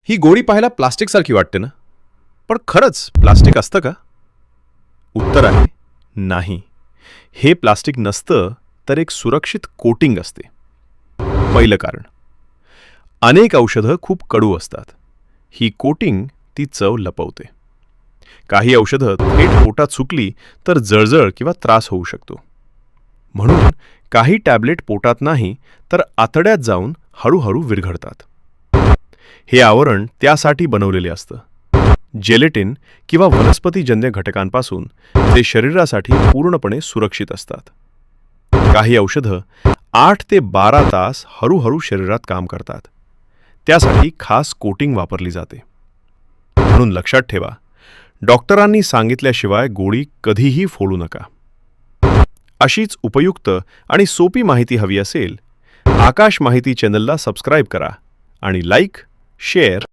ही गोळी पाहायला प्लास्टिकसारखी वाटते ना, पण खरंच प्लास्टिक असतं का? उत्तर आहे नाही. हे प्लास्टिक नसतं, तर एक सुरक्षित कोटिंग असते. पहिलं कारण, अनेक औषधं खूप कडू असतात. ही कोटिंग ती चव लपवते. काही औषधं थेट पोटात सुकली तर जळजळ किंवा त्रास होऊ शकतो. म्हणून काही टॅबलेट पोटात नाही तर आतड्यात जाऊन हळूहळू विरघळतात. हे आवरण त्यासाठी बनवलेले असतं. जेलेटिन किंवा वनस्पतीजन्य घटकांपासून ते शरीरासाठी पूर्णपणे सुरक्षित असतात. काही औषधं 8 ते 12 तास हळूहळू शरीरात काम करतात. त्यासाठी खास कोटिंग वापरली जाते. म्हणून लक्षात ठेवा, डॉक्टरांनी सांगितल्याशिवाय गोळी कधीही फोडू नका. अशीच उपयुक्त आणि सोपी माहिती हवी असेल, आकाश माहिती चॅनलला सबस्क्राईब करा आणि लाईक, शेअर